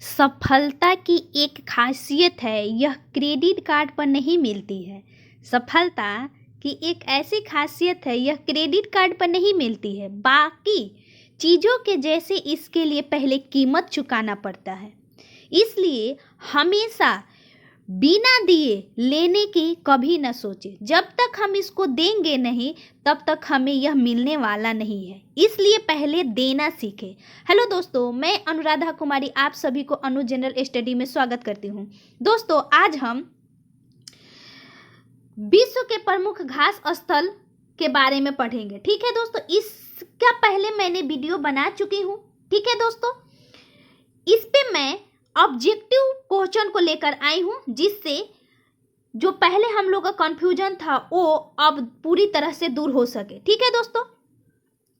सफलता की एक खासियत है, यह क्रेडिट कार्ड पर नहीं मिलती है। सफलता की एक ऐसी खासियत है, यह क्रेडिट कार्ड पर नहीं मिलती है। बाकी चीज़ों के जैसे इसके लिए पहले कीमत चुकाना पड़ता है। इसलिए हमेशा बिना दिए लेने की कभी न सोचे। जब तक हम इसको देंगे नहीं तब तक हमें यह मिलने वाला नहीं है। इसलिए पहले देना सीखें। हेलो दोस्तों, मैं अनुराधा कुमारी आप सभी को अनु जनरल स्टडी में स्वागत करती हूँ। दोस्तों, आज हम विश्व के प्रमुख घास स्थल के बारे में पढ़ेंगे। ठीक है दोस्तों, इसका पहले मैंने वीडियो बना चुकी हूँ। ठीक है दोस्तों, इस पे मैं ऑब्जेक्टिव क्वेश्चन को लेकर आई हूँ, जिससे जो पहले हम लोग का कन्फ्यूजन था वो अब पूरी तरह से दूर हो सके। ठीक है दोस्तों,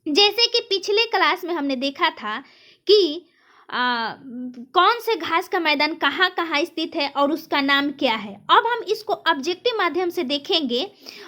जैसे कि पिछले क्लास में हमने देखा था कि कौन से घास का मैदान कहाँ कहाँ स्थित है और उसका नाम क्या है। अब हम इसको ऑब्जेक्टिव माध्यम से देखेंगे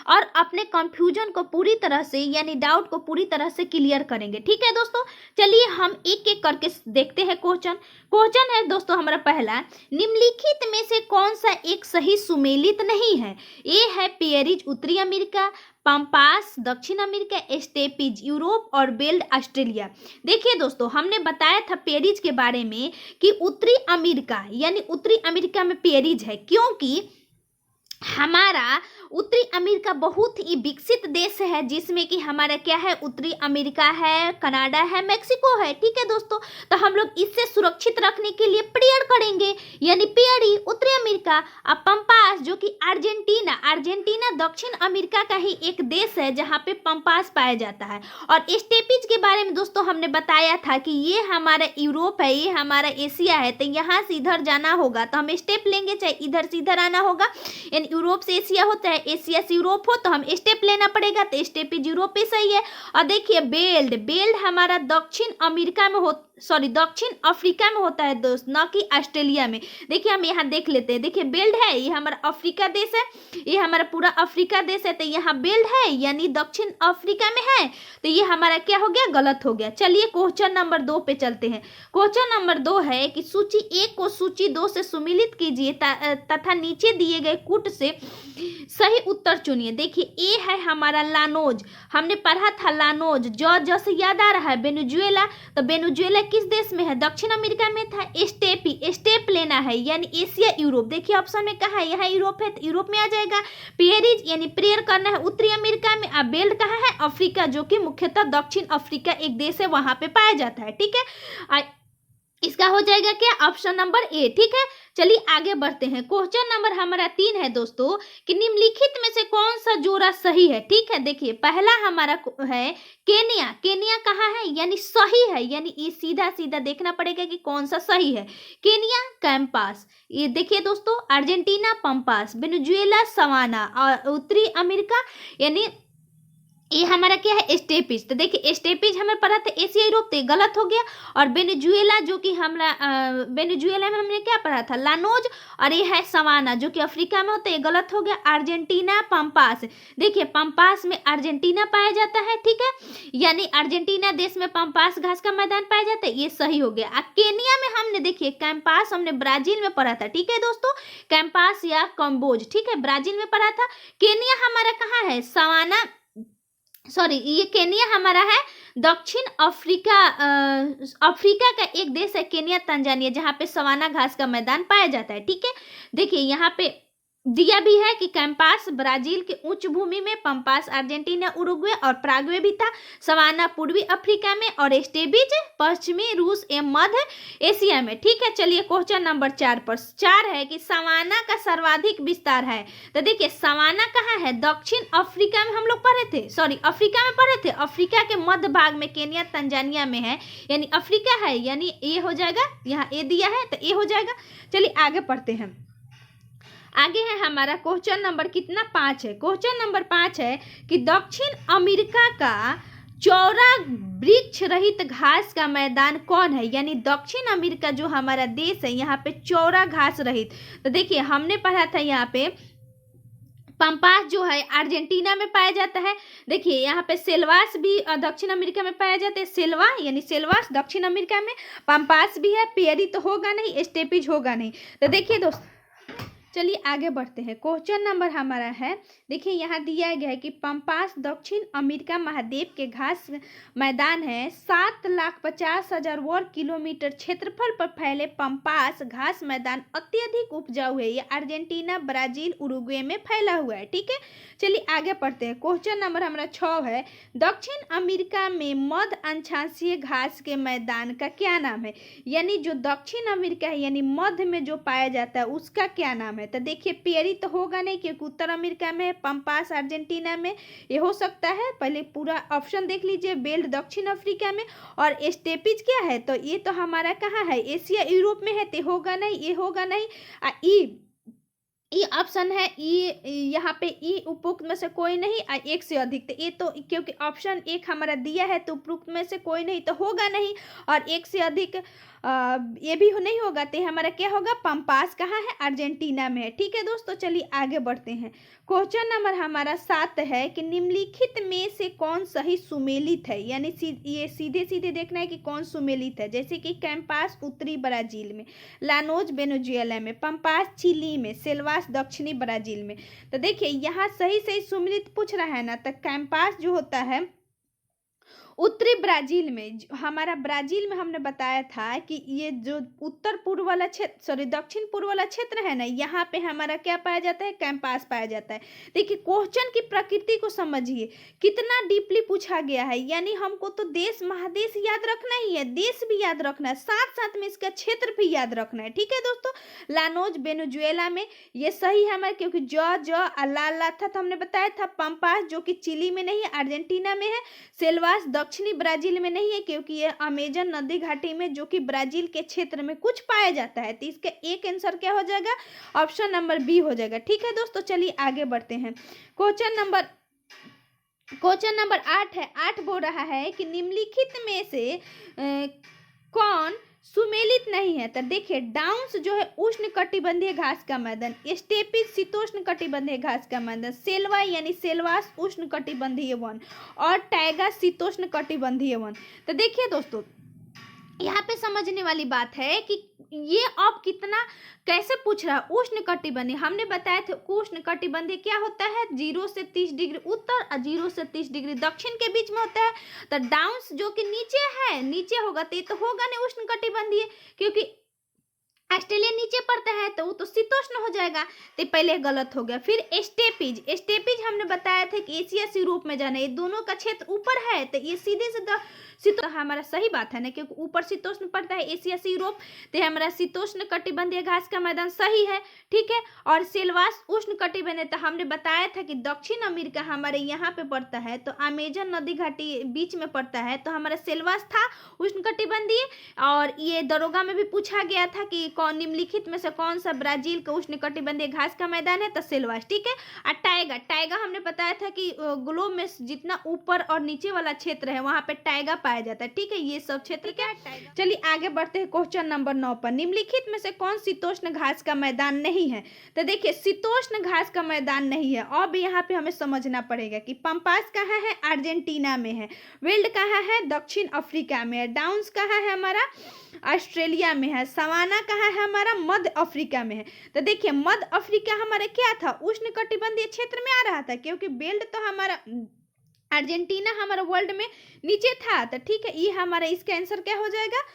और अपने कंफ्यूजन को पूरी तरह से यानी डाउट को पूरी तरह से क्लियर करेंगे। ठीक है दोस्तों, चलिए हम एक एक करके देखते हैं। क्वेश्चन है दोस्तों हमारा पहला, निम्नलिखित में से कौन सा एक सही सुमेलित नहीं है। ए है पेयरीज उत्तरी अमेरिका, पंपास दक्षिण अमेरिका, स्टेपीज यूरोप और बेल्ड ऑस्ट्रेलिया। देखिए दोस्तों, हमने बताया था पेयरीज के बारे में कि उत्तरी अमेरिका यानी उत्तरी अमेरिका में पेयरीज है, क्योंकि हमारा उत्तरी अमेरिका बहुत ही विकसित देश है, जिसमें कि हमारा क्या है, उत्तरी अमेरिका है, कनाडा है, मेक्सिको है। ठीक है दोस्तों, तो हम लोग इससे सुरक्षित रखने के लिए प्रेयर करेंगे, यानी पेयरी उत्तरी अमेरिका। और पंपास जो कि अर्जेंटीना दक्षिण अमेरिका का ही एक देश है जहाँ पे पंपास पाया जाता है। और स्टेपीज के बारे में दोस्तों हमने बताया था कि ये हमारा यूरोप है, ये हमारा एशिया है, तो यहाँ से इधर जाना होगा तो हम स्टेप लेंगे, चाहे इधर से इधर आना होगा। यानी यूरोप से एशिया होता है, एशिया से यूरोप हो तो हम स्टेप लेना पड़ेगा, तो स्टेप इज यूरोप पे सही है। और देखिए बेल्ट हमारा दक्षिण अफ्रीका में होता है दोस्त, ना कि ऑस्ट्रेलिया में। देखिए हम यहाँ देख लेते हैं, देखिए बेल्ट है, ये हमारा अफ्रीका देश है, ये हमारा पूरा अफ्रीका देश है, तो यहाँ बेल्ट है यानी दक्षिण अफ्रीका में है, तो ये हमारा क्या हो गया, गलत हो गया। चलिए क्वेश्चन नंबर 2 पे चलते हैं। क्वेश्चन नंबर 2 है कि सूची 1 को सूची 2 से सुमिलित कीजिए तथा नीचे दिए गए कूट से सही उत्तर चुनिए। देखिए ए है हमारा लानोज, हमने पढ़ा था लानोज, जो से याद आ रहा है वेनेजुएला, तो वेनेजुएला किस देश में है, दक्षिण अमेरिका में था। स्टेप लेना है यानी एशिया यूरोप, देखिए ऑप्शन में कहा है, यहाँ यूरोप है तो यूरोप में आ जाएगा। पेयरीज यानी प्रेयर करना है उत्तरी अमेरिका में। अब बेल्ट कहाँ है, अफ्रीका, जो कि मुख्यतः दक्षिण अफ्रीका एक देश है, वहां पे पाया जाता है। ठीक है, इसका हो जाएगा क्या, ऑप्शन नंबर ए। ठीक है, चलिए आगे बढ़ते हैं। क्वेश्चन नंबर हमारा 3 है दोस्तों कि निम्नलिखित में से कौन सा जोड़ा सही है। ठीक है, देखिए पहला हमारा है केनिया कहाँ है, यानी सही है, यानी ये सीधा सीधा देखना पड़ेगा कि कौन सा सही है। केनिया कैंपास, ये देखिए दोस्तों, अर्जेंटीना पंपास, वेनेजुएला सवाना, और उत्तरी अमेरिका यानी ये हमारा क्या है, स्टेपीज। तो देखिए स्टेपीज हमें पढ़ा था एशिया यूरोप, तो गलत हो गया। और वेनेजुएला जो कि हमारा वेनेजुएला में हमने क्या पढ़ा था, लानोज, और ये है सवाना जो कि अफ्रीका में होता है, ये गलत हो गया। अर्जेंटीना पंपास, देखिए पंपास में अर्जेंटीना पाया जाता है। ठीक है, यानी अर्जेंटीना देश में पंपास घास का मैदान पाया जाता है, ये सही हो गया। केनिया में हमने देखिए कैंपास हमने ब्राजील में पढ़ा था। ठीक है दोस्तों, कैंपास या कम्बोज, ठीक है, ब्राजील में पढ़ा था। केनिया हमारा कहाँ है, सवाना, ये केनिया हमारा है दक्षिण अफ्रीका का एक देश है केनिया तंजानिया, जहाँ पे सवाना घास का मैदान पाया जाता है। ठीक है, देखिए यहाँ पे दिया भी है कि कैंपास ब्राजील के उच्च भूमि में, पंपास अर्जेंटीना उरुग्वे और प्राग्वे भी था, सवाना पूर्वी अफ्रीका में, और स्टेबीज पश्चिमी रूस एवं मध्य एशिया में। ठीक है, चलिए क्वेश्चन नंबर 4 पर 4 है कि सवाना का सर्वाधिक विस्तार है। तो देखिए सवाना कहाँ है, दक्षिण अफ्रीका में हम लोग पढ़े थे, अफ्रीका में पढ़े थे, अफ्रीका के मध्य भाग में केनिया तंजानिया में है, यानी अफ्रीका है, यानी ये हो जाएगा, यहाँ ए दिया है तो ये हो जाएगा। चलिए आगे पढ़ते हैं। आगे है हमारा क्वेश्चन नंबर कितना, 5 है। क्वेश्चन नंबर 5 है कि दक्षिण अमेरिका का चौड़ा वृक्ष रहित घास का मैदान कौन है, यानी दक्षिण अमेरिका जो हमारा देश है यहाँ पे चौड़ा घास रहित। तो देखिए हमने पढ़ा था यहाँ पे पंपास जो है अर्जेंटीना में पाया जाता है। देखिए यहाँ पे सेल्वास भी दक्षिण अमेरिका में पाया जाता है। सेल्वा यानी सेल्वास दक्षिण अमेरिका में, पंपास भी है। पेरी तो होगा नहीं, स्टेपिज होगा नहीं। तो देखिए दोस्तों, चलिए आगे बढ़ते हैं। क्वेश्चन नंबर हमारा है, देखिए यहाँ दिया गया है कि पंपास दक्षिण अमेरिका महाद्वीप के घास मैदान है। 7,50,000 वर्ग किलोमीटर क्षेत्रफल पर फैले पंपास घास मैदान अत्यधिक उपजाऊ है। यह अर्जेंटीना, ब्राजील, उरुग्वे में फैला हुआ है। ठीक है, चलिए आगे पढ़ते हैं। क्वेश्चन नंबर हमारा 6 है, दक्षिण अमेरिका में मध्य अक्षांशीय घास के मैदान का क्या नाम है? यानी जो दक्षिण अमेरिका है यानी मध्य में जो पाया जाता है उसका क्या नाम है? तो देखिए पेरी तो होगा नहीं क्योंकि उत्तर अमेरिका में, पंपास अर्जेंटीना में, ये हो सकता है। पहले पूरा ऑप्शन देख लीजिए। बेल्ट दक्षिण अफ्रीका में, और स्टेपिज क्या है? तो ये तो हमारा कहाँ है? एशिया यूरोप में है, तो होगा नहीं, ये होगा नहीं। ई ऑप्शन है, ई यहाँ पे ई उपयुक्त में से कोई नहीं, एक से अधिक। तो ये तो क्योंकि ऑप्शन एक हमारा दिया है तो उपयुक्त में से कोई नहीं, तो होगा नहीं। और एक से अधिक ये भी नहीं होगा, तो हमारा क्या होगा? पंपास कहाँ है? अर्जेंटीना में है। ठीक है दोस्तों, चलिए आगे बढ़ते हैं। क्वेश्चन नंबर हमारा 7 है कि निम्नलिखित में से कौन सही सुमेलित है? यानी ये सीधे सीधे देखना है कि कौन सुमेलित है। जैसे कि कैंपास उत्तरी ब्राजील में, लानोज वेनेजुएला में, पंपास चिली में, सेल्वास दक्षिणी ब्राजील में। तो देखिए यहाँ सही सही सुमेलित पूछ रहा है ना, तो कैंपास जो होता है उत्तरी ब्राजील में, हमारा ब्राजील में हमने बताया था कि ये जो उत्तर पूर्व वाला क्षेत्र, सॉरी दक्षिण पूर्व वाला क्षेत्र है ना, यहाँ पे हमारा क्या पाया जाता है? कैंपास पाया जाता है। देखिए क्वेश्चन की प्रकृति को समझिए, कितना डीपली पूछा गया है। यानी हमको तो देश महादेश याद रखना ही है, देश भी याद रखना है, साथ साथ में इसका क्षेत्र भी याद रखना है। ठीक है दोस्तों, लानोज वेनेजुएला में, ये सही है हमारा, क्योंकि लाल था तो हमने बताया था। पंपास जो कि चिली में नहीं है, अर्जेंटीना में है। सेल्वास दक्षिणी ब्राजील में नहीं है, क्योंकि यह अमेजन नदी घाटी में जो कि ब्राजील के क्षेत्र में कुछ पाया जाता है। तो इसका एक आंसर क्या हो जाएगा? ऑप्शन नंबर बी हो जाएगा। ठीक है दोस्तों, चलिए आगे बढ़ते हैं। क्वेश्चन नंबर 8 है। 8 बोल रहा है कि निम्नलिखित में से कौन सुमेलित नहीं है? तो देखिए डाउन्स जो है उष्ण कटिबंधीय घास का मैदान, स्टेपिज शीतोष्ण कटिबंधीय घास का मैदान, सेल्वा यानी सेल्वास उष्ण कटिबंधीय वन, और टाइगा शीतोष्ण कटिबंधीय वन। तो देखिए दोस्तों, यहाँ पे समझने वाली बात है कि ये अब कितना कैसे पूछ रहा है। उष्ण कटिबंधीय हमने बताया था, उष्ण कटिबंधीय क्या होता है? 0 से 30 डिग्री उत्तर और 0 से 30 डिग्री दक्षिण के बीच में होता है। तो डाउन्स जो कि नीचे है, नीचे होगा, तो ये तो होगा नहीं उष्ण कटिबंधीय, क्योंकि ऑस्ट्रेलिया नीचे पड़ता है तो वो तो शीतोष्ण हो जाएगा। तो पहले गलत हो गया। फिर स्टेपिज हमने बताया था कि एशिया से यूरोप में जाना, ये दोनों का क्षेत्र ऊपर है, तो ये सीधे सीधा शीतोष्ण हमारा सही बात है ना, क्योंकि ऊपर शीतोष्ण पड़ता है एशिया से यूरोप, तो हमारा शीतोष्ण कटिबंधीय घास का मैदान सही है। ठीक है, और सेल्वास उष्ण कटिबंधीय, तो हमने बताया था कि दक्षिण अमेरिका हमारे यहाँ पे पड़ता है, तो अमेजन नदी घाटी बीच में पड़ता है, तो हमारा सेल्वास था उष्ण कटिबंधीय। और ये दरोगा में भी पूछा गया था कि कौन निम्नलिखित में से कौन सा ब्राजील का उष्ण कटिबंधीय घास का मैदान है? तो सेल्वास। ठीक है, और टाइगा हमने बताया था कि ग्लोब में जितना ऊपर और नीचे वाला क्षेत्र है वहां पे टाइगा पाया जाता है। ठीक है, ये सब क्षेत्र क्या है? चलिए आगे बढ़ते हैं। क्वेश्चन नंबर 9 पर, निम्नलिखित में से कौन शीतोष्ण घास का मैदान नहीं है? तो देखिए शीतोष्ण घास का मैदान नहीं है। अब यहाँ पे हमें समझना पड़ेगा कि पंपास कहाँ है? अर्जेंटीना में है। वेल्ड कहाँ है? दक्षिण अफ्रीका में है। डाउन्स कहाँ है? हमारा ऑस्ट्रेलिया में है। सवाना कहाँ है? हमारा मध्य अफ्रीका में है। तो देखिए मध्य अफ्रीका हमारा क्या था? उष्ण कटिबंधीय क्षेत्र में आ रहा था, क्योंकि बेल्ट तो हमारा अर्जेंटीना हमारा वर्ल्ड में नीचे था। तो ठीक है, ये हमारा इसका आंसर क्या हो जाएगा?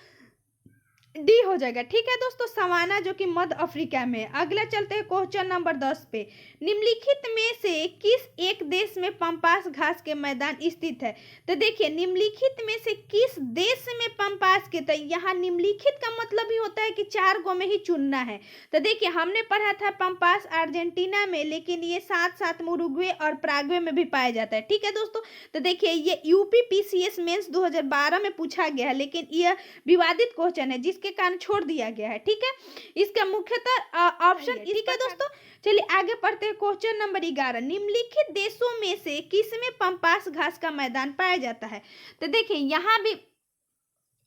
डी हो जाएगा। ठीक है दोस्तों, सवाना जो कि मध्य अफ्रीका में। अगला चलते हैं क्वेश्चन नंबर 10 पे, निम्नलिखित में से किस एक देश में पंपास घास के मैदान स्थित है? तो देखिए निम्नलिखित में से किस देश में पंपास के, तो यहाँ निम्नलिखित का मतलब ही होता है कि 4 गो में ही चुनना है। तो देखिए हमने पढ़ा था पंपास अर्जेंटीना में, लेकिन ये साथ साथ उरुग्वे और पराग्वे में भी पाया जाता है। ठीक है दोस्तों, तो देखिए ये यूपीपीसीएस मेंस 2012 में पूछा गया है, लेकिन यह विवादित क्वेश्चन है जिसके कारण छोड़ दिया गया है। ठीक है, इसका मुख्यतः ऑप्शन। ठीक है दोस्तों, चलिए आगे पढ़ते हैं। क्वेश्चन नंबर 11, निम्नलिखित देशों में से किस में पंपास घास का मैदान पाया जाता है? तो देखिए यहाँ भी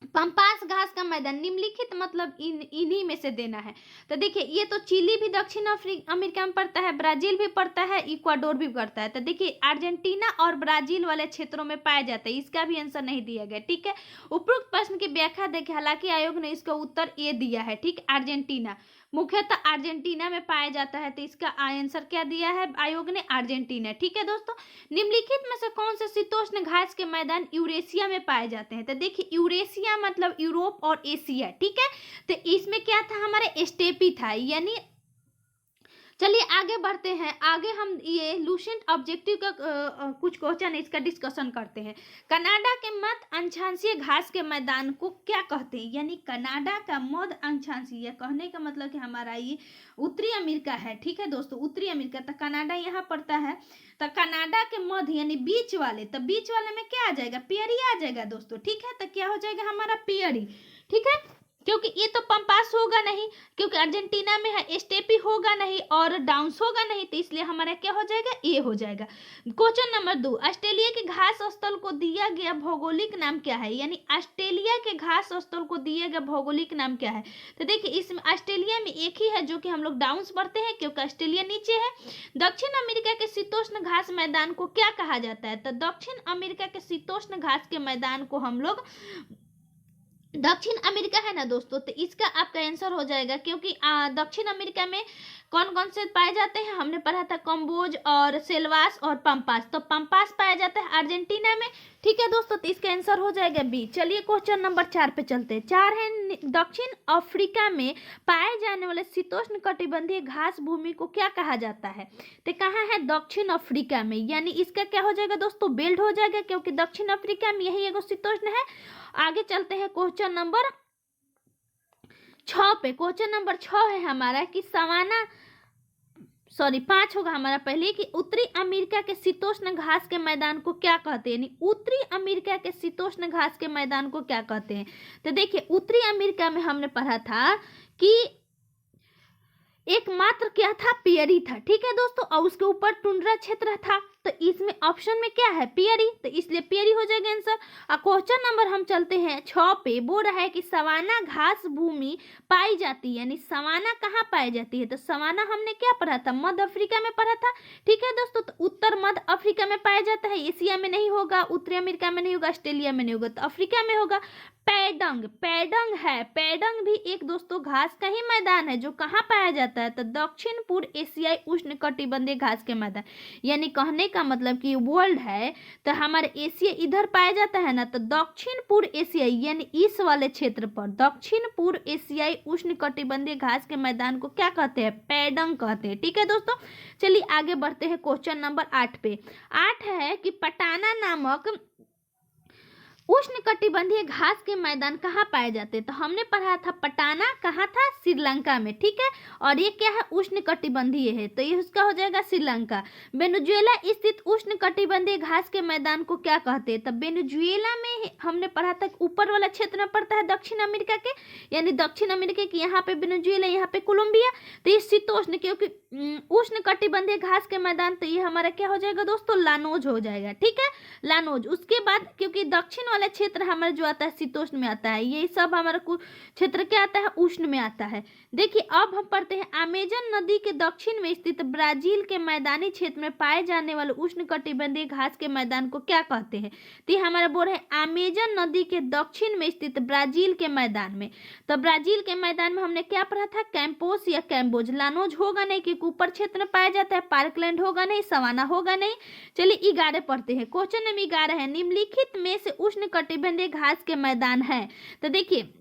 पंपास घास का मैदान निम्नलिखित मतलब इन्हीं में से देना है। तो देखिए ये तो चिली भी दक्षिण अमेरिका में पड़ता है, ब्राजील भी पड़ता है, इक्वाडोर भी पड़ता है। तो देखिए अर्जेंटीना और ब्राजील वाले क्षेत्रों में पाया जाता है, इसका भी आंसर नहीं दिया गया। ठीक है, उपरोक्त प्रश्न की व्याख्या देखिए, हालांकि आयोग ने इसका उत्तर ए दिया है। ठीक, अर्जेंटीना मुख्यतः अर्जेंटीना में पाया जाता है, तो इसका आंसर क्या दिया है आयोग ने? अर्जेंटीना। ठीक है दोस्तों, निम्नलिखित में से कौन से शीतोष्ण घास के मैदान यूरेशिया में पाए जाते हैं? तो देखिए यूरेशिया मतलब यूरोप और एशिया। ठीक है, तो इसमें क्या था, हमारे स्टेपी था, यानी चलिए आगे बढ़ते हैं। आगे हम ये लूसेंट ऑब्जेक्टिव का कुछ क्वेश्चन है, इसका डिस्कशन करते हैं। कनाडा के मध्य अक्षांशीय घास के मैदान को क्या कहते हैं? यानी कनाडा का मध्य अक्षांशीय, कहने का मतलब कि हमारा ये उत्तरी अमेरिका है। ठीक है दोस्तों, उत्तरी अमेरिका, तो कनाडा यहाँ पड़ता है। तो कनाडा के मध्य यानी बीच वाले, तो बीच वाले में क्या आ जाएगा? पेरी आ जाएगा दोस्तों। ठीक है, तो क्या हो जाएगा हमारा? पेरी। ठीक है, क्योंकि ये तो पंपास होगा नहीं, क्योंकि अर्जेंटीना में है, स्टेपी होगा नहीं और डाउन्स होगा नहीं, तो इसलिए हमारा क्या हो जाएगा? ए हो जाएगा। क्वेश्चन नंबर 2, ऑस्ट्रेलिया के घास स्थल को दिया गया भौगोलिक नाम क्या है? यानी ऑस्ट्रेलिया के घास स्थल को दिया गया भौगोलिक नाम क्या है? तो देखिए इसमें ऑस्ट्रेलिया में एक ही है जो कि हम लोग डाउन्स पढ़ते हैं, क्योंकि ऑस्ट्रेलिया नीचे है। दक्षिण अमेरिका के शीतोष्ण घास मैदान को क्या कहा जाता है? तो दक्षिण अमेरिका के शीतोष्ण घास के मैदान को हम लोग, दक्षिण अमेरिका है ना दोस्तों, तो इसका आपका आंसर हो जाएगा, क्योंकि दक्षिण अमेरिका में कौन कौन से पाए जाते हैं? हमने पढ़ा था कम्बोज और सेल्वास और पंपास, तो पंपास पाया जाता है अर्जेंटीना में। ठीक है दोस्तों, तो इसका आंसर हो जाएगा बी। चलिए क्वेश्चन नंबर 4 पे चलते हैं। 4 है, दक्षिण अफ्रीका में पाए जाने वाले शीतोष्ण कटिबंधीय घास भूमि को क्या कहा जाता है? तो कहाँ है? दक्षिण अफ्रीका में, यानी इसका क्या हो जाएगा दोस्तों? बेल्ट हो जाएगा, क्योंकि दक्षिण अफ्रीका में यही एगो शीतोष्ण है। आगे चलते हैं क्वेश्चन नंबर 6 पे। क्वेश्चन नंबर 6 है हमारा कि सवाना, सॉरी 5 होगा हमारा पहले, कि उत्तरी अमेरिका के शीतोष्ण घास के मैदान को क्या कहते हैं? यानी उत्तरी अमेरिका के शीतोष्ण घास के मैदान को क्या कहते हैं? तो देखिए उत्तरी अमेरिका में हमने पढ़ा था कि एकमात्र क्या था? पेरी था। ठीक है दोस्तों, और उसके ऊपर टुंड्रा क्षेत्र था, तो इसमें ऑप्शन में क्या है? पेरी, तो इसलिए पेरी हो जाएगा आंसर। और क्वेश्चन नंबर हम चलते हैं 6 पे, बोल रहा है कि सवाना घास भूमि पाई जाती है, यानी सवाना कहाँ पाई जाती है? तो सवाना हमने क्या पढ़ा था? मध्य अफ्रीका में पढ़ा था। ठीक है दोस्तों, तो उत्तर मध्य अफ्रीका में पाया जाता है, एशिया में नहीं होगा, उत्तरी अमेरिका में नहीं होगा, ऑस्ट्रेलिया में नहीं होगा, तो अफ्रीका में होगा। पैडंग, पैडंग है, पैडंग भी एक दोस्तों घास का ही मैदान है, जो कहाँ पाया जाता है? तो दक्षिण पूर्व एशियाई उष्ण कटिबंधीय घास के मैदान, यानी कहने का मतलब कि वर्ल्ड है, तो हमारे एशिया इधर पाया जाता है ना, तो दक्षिण पूर्व एशियाई यानी इस वाले क्षेत्र पर दक्षिण पूर्व एशियाई उष्ण कटिबंधीय घास के मैदान को क्या कहते हैं? पैडंग कहते हैं। ठीक है दोस्तों, चलिए आगे बढ़ते हैं क्वेश्चन नंबर 8 पे। 8 है कि पटाना नामक उष्ण कटिबंधीय घास के मैदान कहाँ पाए जाते हैं? तो हमने पढ़ा था पटाना कहाँ था? श्रीलंका में। ठीक है, और ये क्या है? उष्ण कटिबंधीय है, तो ये उसका हो जाएगा श्रीलंका। वेनेजुएला स्थित उष्ण कटिबंधीय घास के मैदान को क्या कहते हैं? तो वेनेजुएला में हमने पढ़ा था ऊपर वाला क्षेत्र में पड़ता है दक्षिण अमेरिका के, यानी दक्षिण अमेरिका के, यहाँ पे वेनेजुएला, यहाँ पे कोलंबिया, तो ये शीतोष्ण, क्योंकि उष्ण कटिबंधीय घास के मैदान, तो ये हमारा क्या हो जाएगा दोस्तों? लानोज हो जाएगा। ठीक है, लानोज। उसके बाद क्योंकि दक्षिण वाला क्षेत्र हमारा जो आता है शीतोष्ण में आता है, ये सब हमारा क्षेत्र क्या आता है? उष्ण में आता है। देखिए अब हम पढ़ते हैं, अमेजन नदी के दक्षिण में स्थित ब्राजील के मैदानी क्षेत्र में पाए जाने वाले उष्ण कटिबंधीय घास के मैदान को क्या कहते हैं? तो ये हमारा बोल रहे हैं अमेजन नदी के दक्षिण में स्थित ब्राजील के मैदान में। तो ब्राजील के मैदान में हमने क्या पढ़ा था? कैंपोस या कैम्बोज। लानोज होगा नहीं, क्योंकि ऊपर क्षेत्र में पाया जाता है। पार्कलैंड होगा नहीं, सवाना होगा नहीं। चलिए 11 पढ़ते हैं। क्वेश्चन नंबर 11 है, निम्नलिखित में से उष्ण कटिबंधीय घास के मैदान है। तो देखिए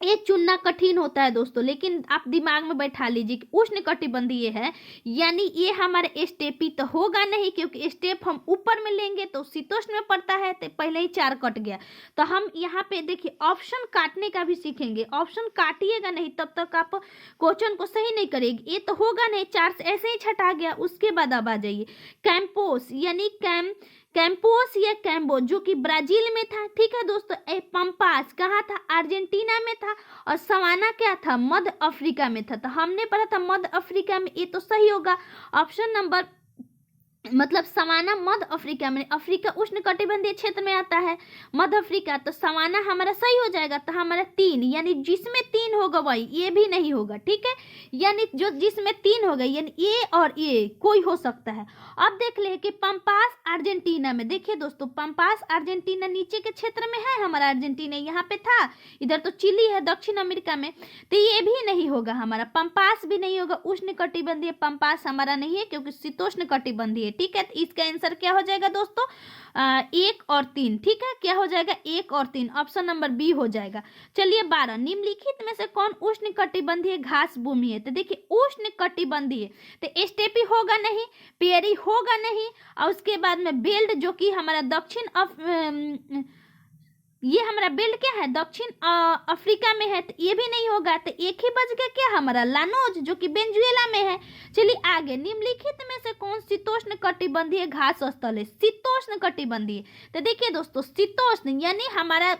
ये चुनना कठिन होता है दोस्तों, लेकिन आप दिमाग में बैठा लीजिए कि उष्ण कटिबंधीय है, यानी ये हमारे स्टेपी तो होगा नहीं, क्योंकि स्टेप हम ऊपर में लेंगे तो शीतोष्ण में पड़ता है, तो पहले ही 4 कट गया। तो हम यहाँ पे देखिए ऑप्शन काटने का भी सीखेंगे। ऑप्शन काटिएगा नहीं तब तक आप क्वेश्चन को सही नहीं करेगी। ये तो होगा नहीं, 4 से ऐसे ही छटा गया। उसके बाद अब आ जाइए कैंपोस, यानी कैंपोस या कैम्बो, जो कि ब्राजील में था। ठीक है दोस्तों, पंपास कहाँ था? अर्जेंटीना में था। और सवाना क्या था? मध्य अफ्रीका में था। तो हमने पढ़ा था मध्य अफ्रीका में, ये तो सही होगा। ऑप्शन नंबर मतलब सवाना मध्य अफ्रीका में, अफ्रीका उष्णकटिबंधीय क्षेत्र में आता है, मध्य अफ्रीका, तो सवाना हमारा सही हो जाएगा। तो हमारा 3, यानी जिसमें 3 होगा वही, ये भी नहीं होगा, ठीक है, यानी जो जिसमें 3 होगा यानी ए और ए कोई हो सकता है। अब देख ले कि पंपास अर्जेंटीना में, देखिए दोस्तों पंपास अर्जेंटीना नीचे के क्षेत्र में है हमारा, अर्जेंटीना यहाँ पे था, इधर तो चिली है दक्षिण अमेरिका में, तो ये भी नहीं होगा हमारा, पंपास भी नहीं होगा, उष्णकटिबंधीय पंपास हमारा नहीं है क्योंकि शीतोष्ण कटिबंधीय, ठीक है। तो इसका आंसर क्या हो जाएगा दोस्तों, 1 और 3, ठीक है, क्या हो जाएगा 1 और 3, ऑप्शन नंबर बी हो जाएगा। चलिए 12, निम्नलिखित में से कौन उष्णकटिबंधीय घास भूमि है। तो देखिए उष्णकटिबंधीय, तो स्टेपी होगा नहीं, पेरी होगा नहीं, और उसके बाद में बेल्ट जो कि हमारा ये हमारा बेल्ट क्या है, दक्षिण अफ्रीका में है, तो ये भी नहीं होगा। तो एक ही बच गया क्या हमारा, लानोज जो कि वेनेजुएला में है। चलिए आगे, निम्नलिखित में से कौन शीतोष्ण कटिबंधीय घास स्थल है, शीतोष्ण कटिबंधीय। तो देखिए दोस्तों शीतोष्ण यानी हमारा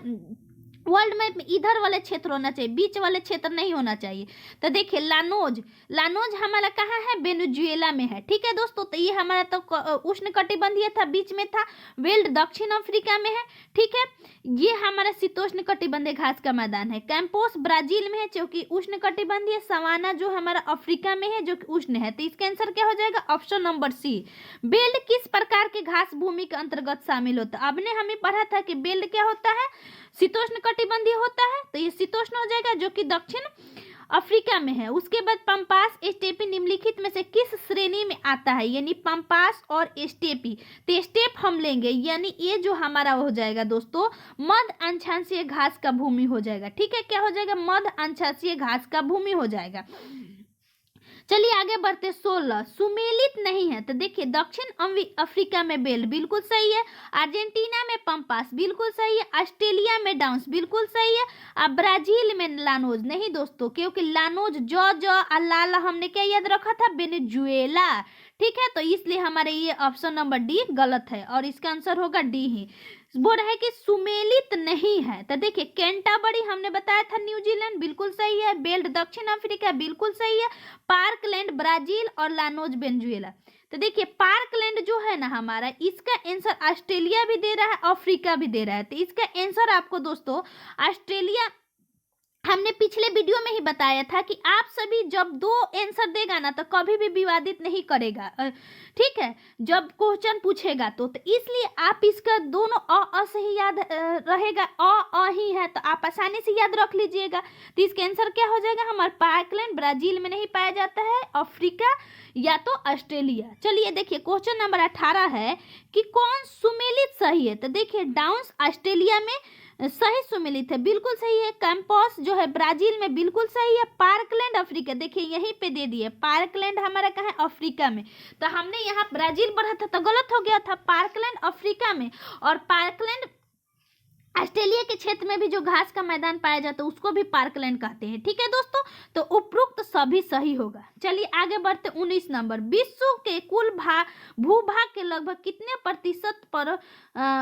वर्ल्ड मैप में इधर वाले क्षेत्र होना चाहिए, बीच वाले क्षेत्र नहीं होना चाहिए। तो देखिए लानोज, लानोज हमारा कहाँ है, वेनेजुएला में है, ठीक है दोस्तों। तो ये हमारा तो उष्णकटिबंधीय था, बीच में था, वेल्ड दक्षिण अफ्रीका में है, ठीक है। ये हमारा शीतोष्ण कटिबंधीय घास का मैदान है। कैंपोस ब्राजील में है जो कि उष्णकटिबंधीय, सवाना जो हमारा अफ्रीका में है जो कि उष्ण है। तो इसका आंसर क्या हो जाएगा, ऑप्शन नंबर सी। बेल्ट किस प्रकार के घास भूमि के अंतर्गत शामिल होता है, आपने हमें पढ़ा था कि बेल्ट क्या होता है, शीतोष्ण कटिबंधीय होता है, तो ये शीतोष्ण हो जाएगा जो कि दक्षिण अफ्रीका में है। उसके बाद पंपास स्टेपी निम्नलिखित में से किस श्रेणी में आता है, यानी पंपास और स्टेपी। तो स्टेप हम लेंगे यानी ये जो हमारा हो जाएगा दोस्तों मध्य अंशांशीय घास का भूमि हो जाएगा, ठीक है, क्या हो जाएगा, मध्य अंशांशीय घास का भूमि हो जाएगा। चलिए आगे बढ़ते, 16 सुमेलित नहीं है। तो देखिए दक्षिण अफ्रीका में बेल्ट बिल्कुल सही है, अर्जेंटीना में पंपास बिल्कुल सही है, ऑस्ट्रेलिया में डाउन्स बिल्कुल सही है, अब ब्राजील में लानोज नहीं दोस्तों, क्योंकि लानोज जो अल्लाह हमने क्या याद रखा था, वेनेजुएला, ठीक है। तो इसलिए हमारे ये ऑप्शन नंबर डी गलत है और इसका आंसर होगा डी ही। बोल रहा है कि सुमेलित नहीं है। तो देखिए कैंटरबरी हमने बताया था न्यूजीलैंड बिल्कुल सही है, बेल्ट दक्षिण अफ्रीका बिल्कुल सही है, पार्कलैंड ब्राजील और लानोज वेनेजुएला। तो देखिए पार्कलैंड जो है ना हमारा, इसका आंसर ऑस्ट्रेलिया भी दे रहा है, अफ्रीका भी दे रहा है। तो इसका आंसर आपको दोस्तों ऑस्ट्रेलिया, हमने पिछले वीडियो में ही बताया था कि आप सभी जब 2 आंसर देगा ना तो कभी भी विवादित नहीं करेगा, ठीक है, जब क्वेश्चन पूछेगा तो इसलिए आप इसका दोनों अ से ही याद रहेगा, अ ही है तो आप आसानी से याद रख लीजिएगा। तो इसका आंसर क्या हो जाएगा हमारा, पार्कलैंड ब्राजील में नहीं पाया जाता है, अफ्रीका या तो ऑस्ट्रेलिया। चलिए देखिए क्वेश्चन नंबर 18 है कि कौन सुमेलित सही है। तो देखिए डाउन्स ऑस्ट्रेलिया में सही सुमेलित है, बिल्कुल सही है, कैंपस जो है ब्राजील में बिल्कुल सही है, पार्कलैंड अफ्रीका, देखिए यहीं पे दे दिए, पार्कलैंड हमारा कहाँ है, अफ्रीका में। तो हमने यहाँ ब्राजील पढ़ा था तो गलत हो गया था, पार्कलैंड अफ्रीका में, और पार्कलैंड ऑस्ट्रेलिया के क्षेत्र में भी जो घास का मैदान पाया जाता है उसको भी पार्कलैंड कहते हैं, ठीक है दोस्तों। तो उपरोक्त सभी सही होगा। चलिए आगे बढ़ते, 19 नंबर, विश्व के कुल भूभाग के लगभग कितने प्रतिशत पर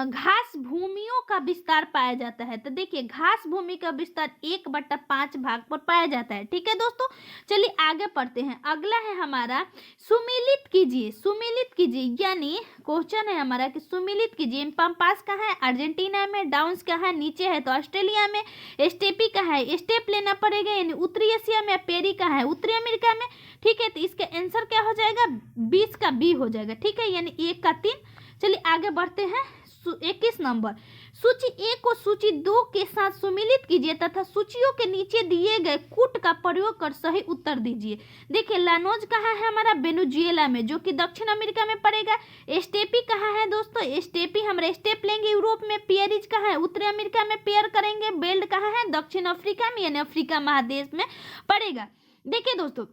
घास भूमियों का विस्तार पाया जाता है। तो देखिए घास भूमि का विस्तार 1/5 भाग पर पाया जाता है, ठीक है दोस्तों। चलिए आगे पढ़ते हैं, अगला है हमारा सुमेलित कीजिए, सुमेलित कीजिए, यानी क्वेश्चन है हमारा कि सुमेलित कीजिए, पंपास कहाँ है, अर्जेंटीना में, डाउन्स कहाँ है, नीचे है तो ऑस्ट्रेलिया में, स्टेपी कहाँ है, स्टेप लेना पड़ेगा यानी उत्तरी एशिया में, पेरी कहाँ है, उत्तरी अमेरिका में, ठीक है। तो इसका आंसर क्या हो जाएगा, 20 का बी हो जाएगा, ठीक है, यानी 1 का 3। चलिए आगे बढ़ते हैं, 21 नंबर, सूची 1 को सूची 2 के साथ सुमेलित कीजिए तथा सूचियों के नीचे दिए गए कूट का प्रयोग कर सही उत्तर दीजिए। देखिए लानोज कहाँ है हमारा, वेनेजुएला में, जो कि दक्षिण अमेरिका में पड़ेगा। स्टेपी कहाँ है दोस्तों, स्टेपी हमारे स्टेप लेंगे यूरोप में। पियरिज कहाँ है, उत्तरी अमेरिका में पेयर करेंगे। बेल्ट कहाँ है, दक्षिण अफ्रीका में, यानी अफ्रीका महादेश में पड़ेगा। देखिए दोस्तों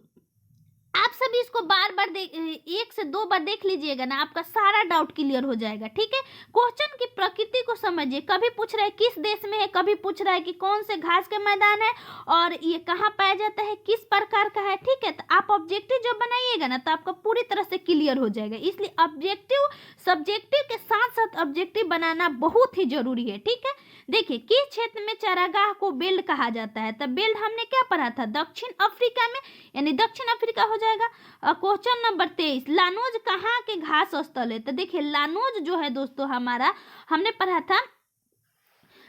आप सभी इसको बार बार 1 से 2 बार देख लीजिएगा ना, आपका सारा डाउट क्लियर हो जाएगा, ठीक है। क्वेश्चन की प्रकृति को समझिए, कभी पूछ रहा है किस देश में है, कभी पूछ रहा है कि कौन से घास के मैदान है और ये कहाँ पाया जाता है, किस प्रकार का है, ठीक है। तो आप ऑब्जेक्टिव जब बनाइएगा ना तो आपका पूरी तरह से क्लियर हो जाएगा, इसलिए ऑब्जेक्टिव सब्जेक्टिव के साथ साथ ऑब्जेक्टिव बनाना बहुत ही जरूरी है, ठीक है। देखिए किस क्षेत्र में चारागाह को बेल्ट कहा जाता है, तो बेल्ट हमने क्या पढ़ा था, दक्षिण अफ्रीका में, यानी दक्षिण अफ्रीका हो जाएगा। क्वेश्चन नंबर 23, लानोज कहाँ के घास स्थल है? तो देखिए लानोज जो है दोस्तों हमारा, हमने पढ़ा था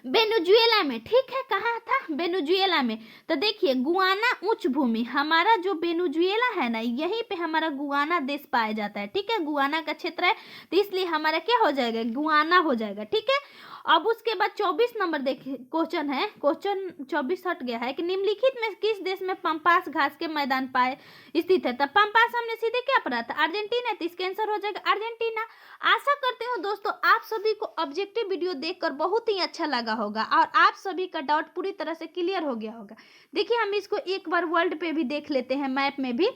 वेनेजुएला में, ठीक है, कहाँ था? वेनेजुएला में। तो देखिए गुआना उच्च भूमि, हमारा जो वेनेजुएला है ना, यहीं पे हमारा गुआना देश पाया जाता है, ठीक है, गुआना का क्षेत्र है, तो इसलिए हमारा क्या हो जाएगा? गुआना हो जाएगा, ठीक है। अब उसके बाद 24 नंबर देखिए क्वेश्चन है, क्वेश्चन 24 हट गया है कि निम्नलिखित में किस देश में पंपास घास के मैदान पाए स्थित है? तो पंपास हमने सीधे क्या पढ़ा था? अर्जेंटीना, तो इसका आंसर हो जाएगा अर्जेंटीना। आशा करती हूँ दोस्तों आप सभी को ऑब्जेक्टिव वीडियो देखकर बहुत ही अच्छा लगा होगा और आप सभी का डाउट पूरी तरह से क्लियर हो गया होगा। देखिए हम इसको एक बार वर्ल्ड पे भी देख लेते हैं, मैप में भी।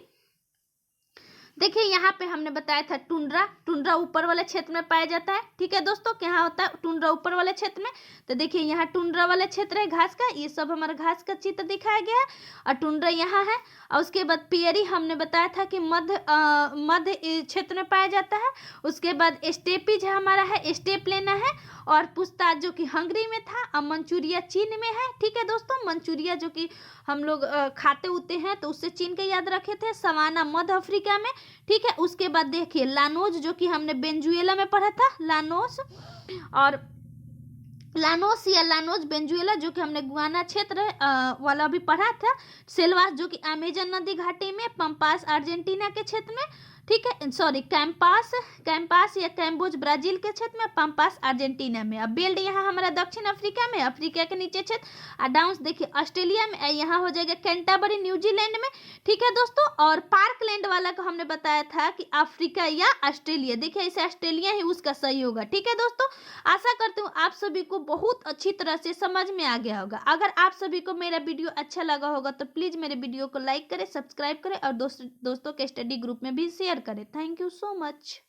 देखिए यहाँ पे हमने बताया था टुंड्रा, टुंड्रा ऊपर वाले क्षेत्र में पाया जाता है, ठीक है दोस्तों, क्या होता है टुंड्रा ऊपर वाले क्षेत्र में। तो देखिए यहाँ टुंड्रा वाला क्षेत्र है घास का, ये सब हमारा घास का चित्र दिखाया गया है और टुंड्रा यहाँ है। और उसके बाद पियरी हमने बताया था कि मध्य क्षेत्र में पाया जाता है। उसके बाद स्टेपीज हमारा है, स्टेप लेना है। और पुस्ताज जो कि हंगरी में था, और मंचूरिया चीन में है, ठीक है दोस्तों, मंचूरिया जो कि हम लोग खाते होते हैं तो उससे चीन के याद रखे थे। सवाना मध्य अफ्रीका में, ठीक है। उसके बाद देखिए लानोज जो कि हमने वेनेजुएला में पढ़ा था, लानोस, और लानोस या लानोज वेनेजुएला जो कि हमने गुआना क्षेत्र वाला भी पढ़ा था। सेल्वास जो कि अमेजन नदी घाटी में, पंपास अर्जेंटीना के क्षेत्र में, ठीक है, सॉरी कैंपास या कैम्बोज ब्राजील के क्षेत्र में, पंपास अर्जेंटीना में। अब बेल्ट यहाँ हमारा दक्षिण अफ्रीका में, अफ्रीका के नीचे क्षेत्र। और डाउन्स देखिए ऑस्ट्रेलिया में, यहाँ हो जाएगा कैंटरबरी न्यूजीलैंड में, ठीक है दोस्तों। और पार्कलैंड वाला को हमने बताया था कि अफ्रीका या ऑस्ट्रेलिया, देखिए इसे ऑस्ट्रेलिया ही उसका सही होगा, ठीक है दोस्तों। आशा करती हूँ आप सभी को बहुत अच्छी तरह से समझ में आ गया होगा। अगर आप सभी को मेरा वीडियो अच्छा लगा होगा तो प्लीज़ मेरे वीडियो को लाइक करें, सब्सक्राइब करें और दोस्तों के स्टडी ग्रुप में भी शेयर करें। Thank you so much.